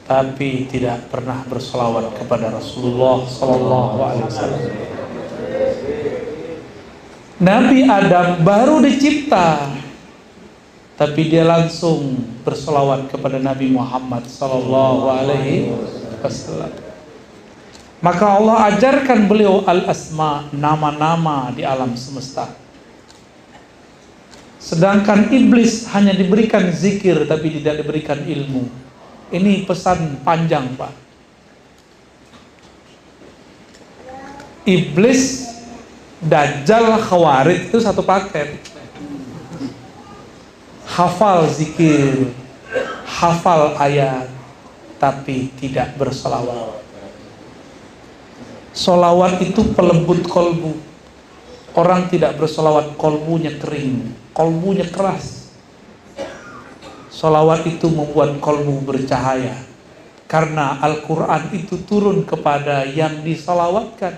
tapi tidak pernah berselawat kepada Rasulullah SAW. Nabi Adam baru dicipta, tapi dia langsung berselawat kepada Nabi Muhammad SAW. Maka Allah ajarkan beliau al-asma, nama-nama di alam semesta. Sedangkan iblis hanya diberikan zikir tapi tidak diberikan ilmu. Ini pesan panjang Pak. Iblis, Dajjal, Khawarij itu satu paket. Hafal zikir, hafal ayat, tapi tidak bersolawat. Solawat itu pelembut kolbu. Orang tidak bersolawat, kolbunya kering, kolbunya keras. Solawat itu membuat kolbu bercahaya. Karena Al-Quran itu turun kepada yang disalawatkan.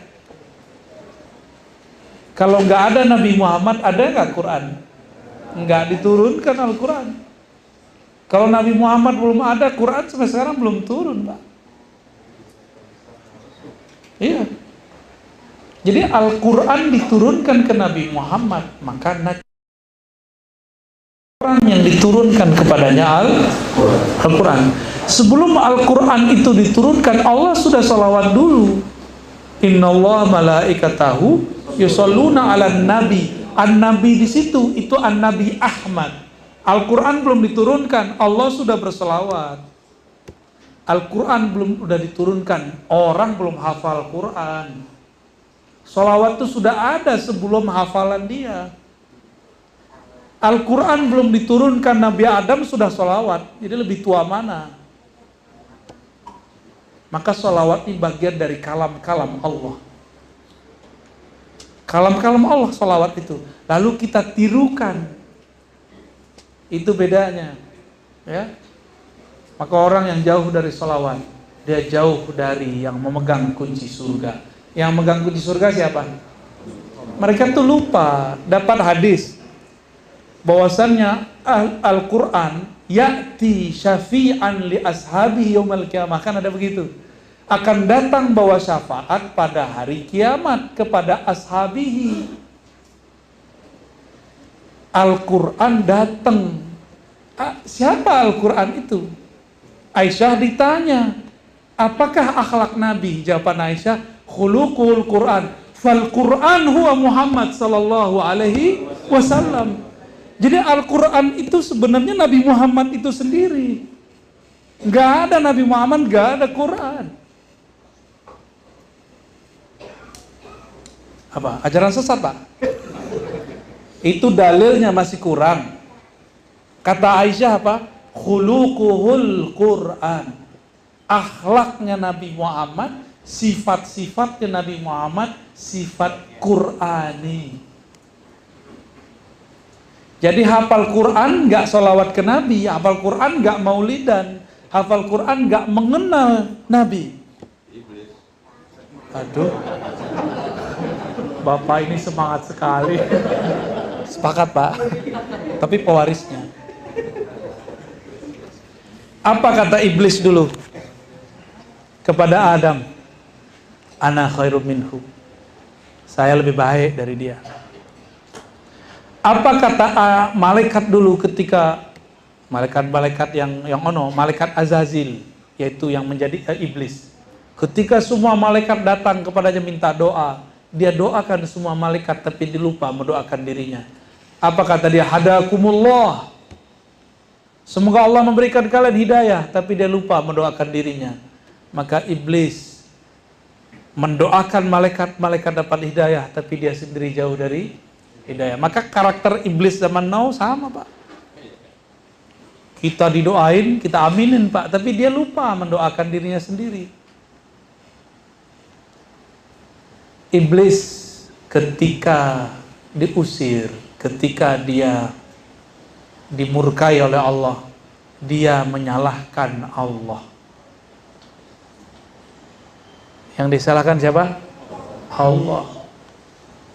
Kalau nggak ada Nabi Muhammad, ada nggak Quran? Nggak diturunkan Al-Quran. Kalau Nabi Muhammad belum ada, Quran sampai sekarang belum turun, Pak. Iya. Jadi Al-Quran diturunkan ke Nabi Muhammad, maka orang yang diturunkan kepadanya Al-Quran. Sebelum Al-Quran itu diturunkan, Allah sudah salawat dulu. Innallaha malaikatahu yusholluna 'alan nabi. An-nabi di situ itu An-Nabi Ahmad. Al-Quran belum diturunkan, Allah sudah berselawat. Al-Quran belum sudah diturunkan, orang belum hafal Quran. Salawat itu sudah ada sebelum hafalan dia. Al-Quran belum diturunkan, Nabi Adam sudah salawat. Jadi lebih tua mana? Maka salawat ini bagian dari kalam-kalam Allah. Kalam-kalam Allah salawat itu. Lalu kita tirukan. Itu bedanya. Ya. Maka orang yang jauh dari salawat, dia jauh dari yang memegang kunci surga. Yang memegang kunci surga siapa? Mereka tuh lupa. Dapat hadis bahwasannya Al-Quran ya'ti syafi'an li ashabihi yaumal qiyamah. Kan ada begitu. Akan datang bawa syafaat pada hari kiamat kepada ashabihi. Al-Quran datang. Siapa Al-Quran itu? Aisyah ditanya, apakah akhlak Nabi? Jawaban Aisyah, khuluqul Quran. Fal Quran huwa Muhammad sallallahu alaihi wasallam. Jadi Al-Quran itu sebenarnya Nabi Muhammad itu sendiri. Gak ada Nabi Muhammad, gak ada Quran. Apa? Ajaran sesat, Pak? Itu dalilnya masih kurang. Kata Aisyah apa? Khuluquhul Quran. Akhlaknya Nabi Muhammad, sifat-sifatnya Nabi Muhammad, sifat Qurani. Jadi hafal Quran gak sholawat ke Nabi, hafal Quran gak maulidan, hafal Quran gak mengenal Nabi. Aduh, Bapak ini semangat sekali. Sepakat, Pak. Tapi pewarisnya. Apa kata iblis dulu kepada Adam? Ana khairum minhu. Saya lebih baik dari dia. Apa kata malaikat dulu ketika malaikat-malaikat malaikat Azazil, yaitu yang menjadi iblis. Ketika semua malaikat datang kepadanya minta doa, dia doakan semua malaikat tapi dilupa mendoakan dirinya. Apa kata dia? Hadakumullah. Semoga Allah memberikan kalian hidayah, tapi dia lupa mendoakan dirinya. Maka iblis mendoakan malaikat dapat hidayah, tapi dia sendiri jauh dari hidayah. Maka karakter iblis zaman now sama, Pak. Kita didoain, kita aminin, Pak, tapi dia lupa mendoakan dirinya sendiri. Iblis ketika diusir, ketika dia dimurkai oleh Allah, dia menyalahkan Allah. Yang disalahkan siapa? Allah.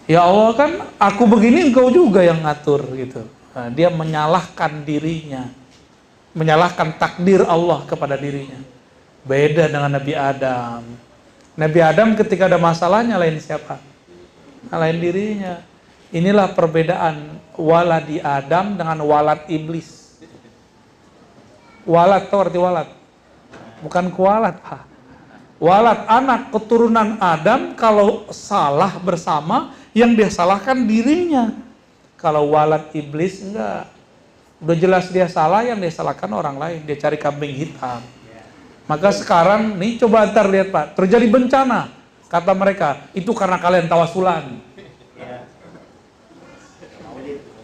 Ya Allah, kan aku begini, engkau juga yang ngatur gitu. Nah, dia menyalahkan dirinya, menyalahkan takdir Allah kepada dirinya. Beda dengan Nabi Adam. Nabi Adam ketika ada masalah nyalain siapa? Nyalain dirinya. Inilah perbedaan waladi Adam dengan walad iblis. Walad, tahu arti walad? Bukan kualat, Pak. Walad, anak keturunan Adam, kalau salah bersama, yang dia salahkan dirinya. Kalau walad iblis, enggak. Udah jelas dia salah, yang dia salahkan orang lain. Dia cari kambing hitam. Maka sekarang, nih coba ntar lihat, Pak, terjadi bencana. Kata mereka, itu karena kalian tawasulan.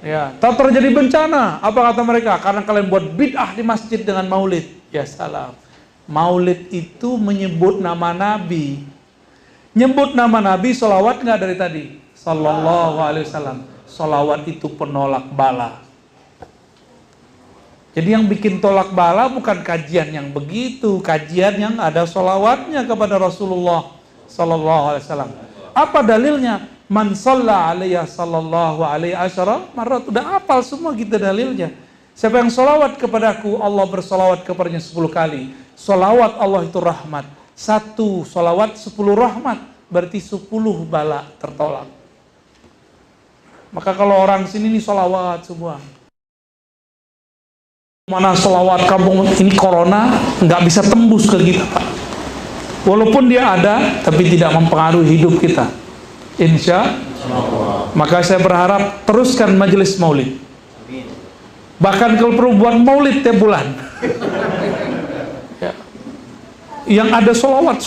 Ya, tak terjadi bencana. Apa kata mereka? Karena kalian buat bid'ah di masjid dengan maulid. Ya salam. Maulid itu menyebut nama Nabi. Nyebut nama Nabi, sholawat nggak dari tadi? Sallallahu alaihi wasallam. Sholawat itu penolak bala. Jadi yang bikin tolak bala bukan kajian yang begitu, kajian yang ada sholawatnya kepada Rasulullah sallallahu alaihi wasallam. Apa dalilnya? Man shalla alaiya sallallahu alaihi asyara marrat. Udah hafal semua kita dalilnya. Siapa yang sholawat kepadaku, Allah bersolawat kepadanya 10 kali. Sholawat Allah itu rahmat. 1 sholawat 10 rahmat. Berarti 10 bala tertolak. Maka kalau orang sini nih sholawat semua. Mana sholawat kampung ini corona nggak bisa tembus ke kita, Pak. Walaupun dia ada, tapi tidak mempengaruhi hidup kita. Insya Allah. Maka saya berharap teruskan majelis maulid. Bahkan kalau perlu buat maulid tiap bulan. Ya. Yang ada sholawat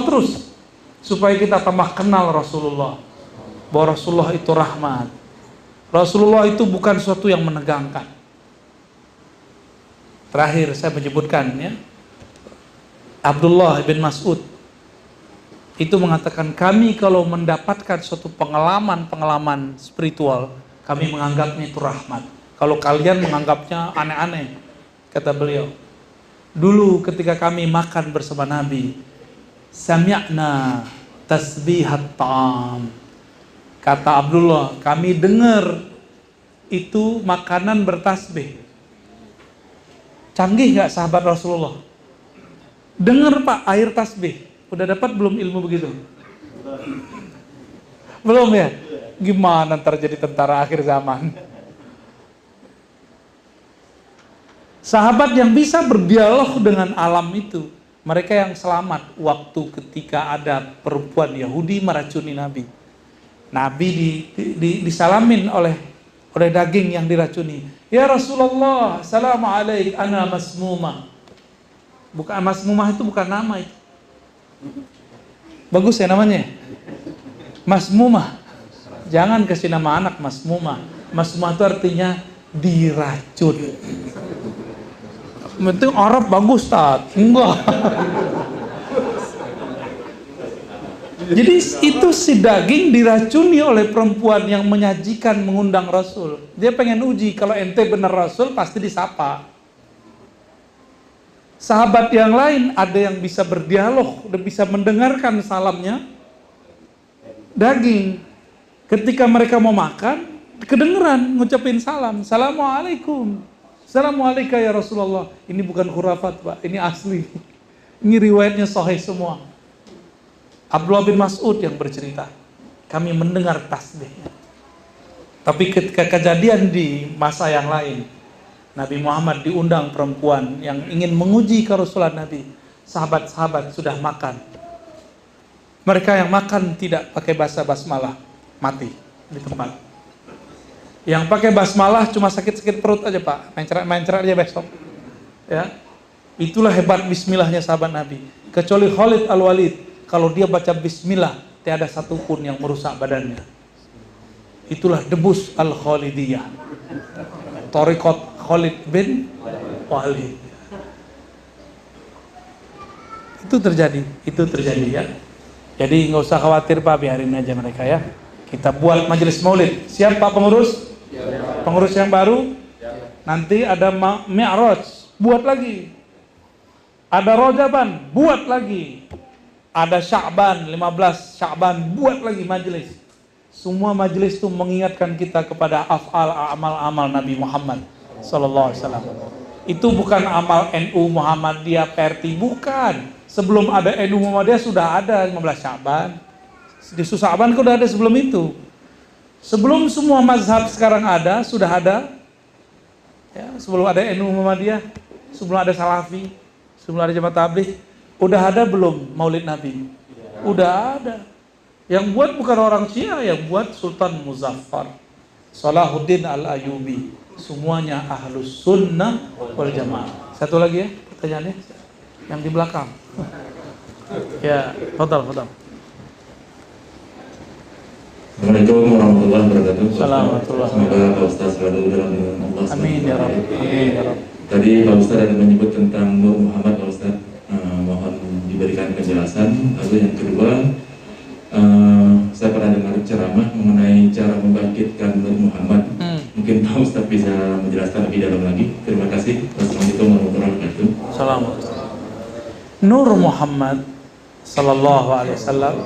terus. Supaya kita tambah kenal Rasulullah. Bahwa Rasulullah itu rahmat. Rasulullah itu bukan sesuatu yang menegangkan. Terakhir saya menyebutkan ya, Abdullah bin Mas'ud itu mengatakan, kami kalau mendapatkan suatu pengalaman spiritual, kami menganggapnya itu rahmat. Kalau kalian menganggapnya aneh-aneh, kata beliau. Dulu ketika kami makan bersama Nabi, sami'na tasbihat ta'am. Kata Abdullah, kami dengar itu makanan bertasbih. Canggih gak sahabat Rasulullah? Dengar Pak, air tasbih. Udah dapat belum ilmu begitu? Belum ya? Gimana ntar jadi tentara akhir zaman? Sahabat yang bisa berdialog dengan alam itu, mereka yang selamat waktu ketika ada perempuan Yahudi meracuni Nabi. Nabi disalamin oleh daging yang diracuni. Ya Rasulullah, assalamualaikum, ana masmumah. Bukan masmumah, itu bukan nama itu. Bagus ya namanya? Masmumah. Jangan kasih nama anak masmumah. Masmumah itu artinya diracun. Penting Arab bagus, Tat. Enggak. Jadi itu si daging diracuni oleh perempuan yang menyajikan, mengundang Rasul. Dia pengen uji, kalau ente benar Rasul pasti disapa. Sahabat yang lain ada yang bisa berdialog dan bisa mendengarkan salamnya. Daging. Ketika mereka mau makan, kedengeran ngucapin salam. Assalamualaikum. Assalamualaikum ya Rasulullah. Ini bukan khurafat, Pak. Ini asli. Ini riwayatnya sahih semua. Abdullah bin Mas'ud yang bercerita, kami mendengar tasbihnya. Tapi ketika kejadian di masa yang lain, Nabi Muhammad diundang perempuan yang ingin menguji kerasulan Nabi. Sahabat-sahabat sudah makan. Mereka yang makan tidak pakai bahasa basmalah, mati di tempat. Yang pakai basmalah cuma sakit-sakit perut aja, Pak. Main cerak aja besok. Ya. Itulah hebat bismillahnya sahabat Nabi. Kecuali Khalid Al-Walid, kalau dia baca bismillah, tiada satupun yang merusak badannya. Itulah debus Al-Khalidiyah. Thariqat Khalid bin Walid. Itu terjadi ya. Jadi nggak usah khawatir Pak, biarin aja mereka ya. Kita buat majelis maulid. Siap Pak pengurus? Pengurus yang baru? Nanti ada Mi'raj, buat lagi. Ada Rojaban, buat lagi. Ada Sya'ban, 15 Sya'ban, buat lagi majelis. Semua majelis itu mengingatkan kita kepada amal Nabi Muhammad sallallahu alaihi wasallam. Itu bukan amal NU Muhammadiyah PRT, bukan. Sebelum ada NU Muhammadiyah sudah ada 15 Sya'ban. Di Sya'ban kan udah ada sebelum itu. Sebelum semua mazhab sekarang ada, sudah ada. Ya, sebelum ada NU Muhammadiyah, sebelum ada Salafi, sebelum ada Jamaah Tabligh, udah ada belum Maulid Nabi? Udah ada. Yang buat bukan orang Syiah, yang buat Sultan Muzaffar, Salahuddin Al-Ayyubi. Semuanya ahlus sunnah wal jamaah. Satu lagi ya pertanyaannya, yang di belakang. Ya, fadal. Assalamualaikum warahmatullahi wabarakatuh. Assalamualaikum. Semoga Pak Ustaz selalu dalam lindungan Allah. Amin ya Rabb. Amin ya Rabb. Tadi Pak Ustaz ada menyebut tentang Nur Muhammad, Pak Ustaz. Mohon diberikan penjelasan. Lalu yang kedua, saya pernah dengar ceramah mengenai cara membangkitkan Nur Muhammad. Mungkin Pak Ustadz bisa menjelaskan lebih dalam lagi. Terima kasih. Wassalamualaikum warahmatullahi wabarakatuh. Assalamualaikum. Nur Muhammad sallallahu alaihi wasallam.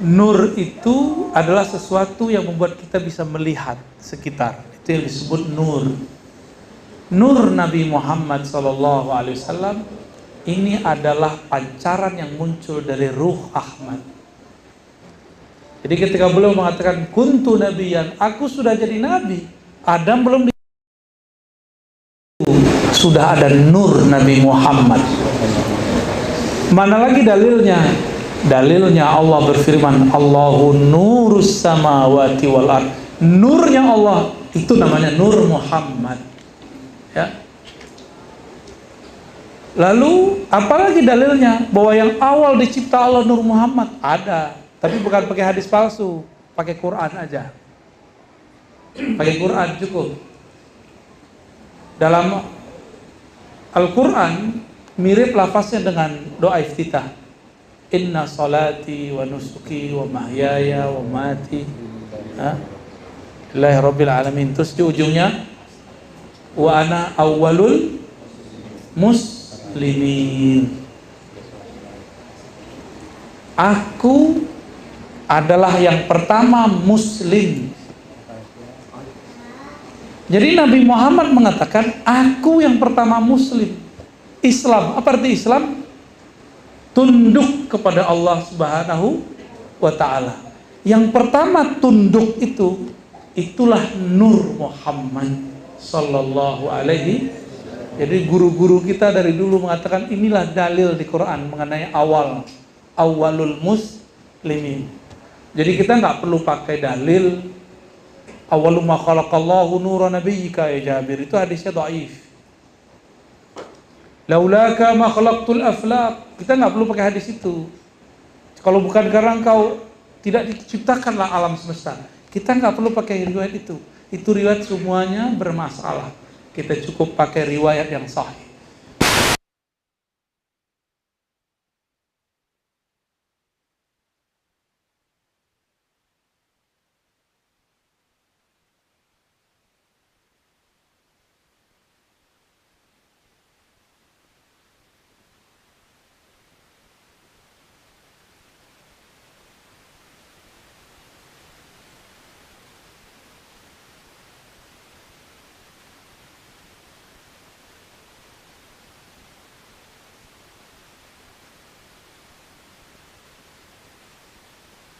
Nur itu adalah sesuatu yang membuat kita bisa melihat sekitar. Itu yang disebut nur. Nur Nabi Muhammad sallallahu alaihi wasallam ini adalah pancaran yang muncul dari ruh Ahmad. Jadi ketika beliau mengatakan kuntu nabiyan, aku sudah jadi nabi. Adam belum sudah ada nur Nabi Muhammad. Mana lagi dalilnya? Dalilnya Allah berfirman, Allahu nurus samawati wal ard. Nurnya Allah itu namanya Nur Muhammad. Ya. Lalu apalagi dalilnya bahwa yang awal dicipta Allah Nur Muhammad? Ada. Tapi bukan pakai hadis palsu, pakai Quran aja. Pakai Quran cukup. Dalam Al-Quran mirip lafaznya dengan doa iftitah. Inna salati wa nusuki wa mahyaya wa mati lillahi rabbil alamin. Terus di ujungnya wa ana awwalul muslimin. Aku adalah yang pertama muslim. Jadi Nabi Muhammad mengatakan, aku yang pertama muslim. Islam, apa arti Islam? Tunduk kepada Allah Subhanahu wa ta'ala. Yang pertama tunduk itu, itulah Nur Muhammad sallallahu alaihi. Jadi guru-guru kita dari dulu mengatakan inilah dalil di Quran mengenai awalul muslimin. Jadi kita nggak perlu pakai dalil awwalu ma khalaqallahu nura nabiyyika ya Jabir, itu hadisnya dhaif. Laulaka ma khalaqtul aflaq, kita nggak perlu pakai hadis itu. Kalau bukan karena engkau tidak diciptakanlah alam semesta, kita nggak perlu pakai riwayat itu. Itu riwayat semuanya bermasalah. Kita cukup pakai riwayat yang sahih.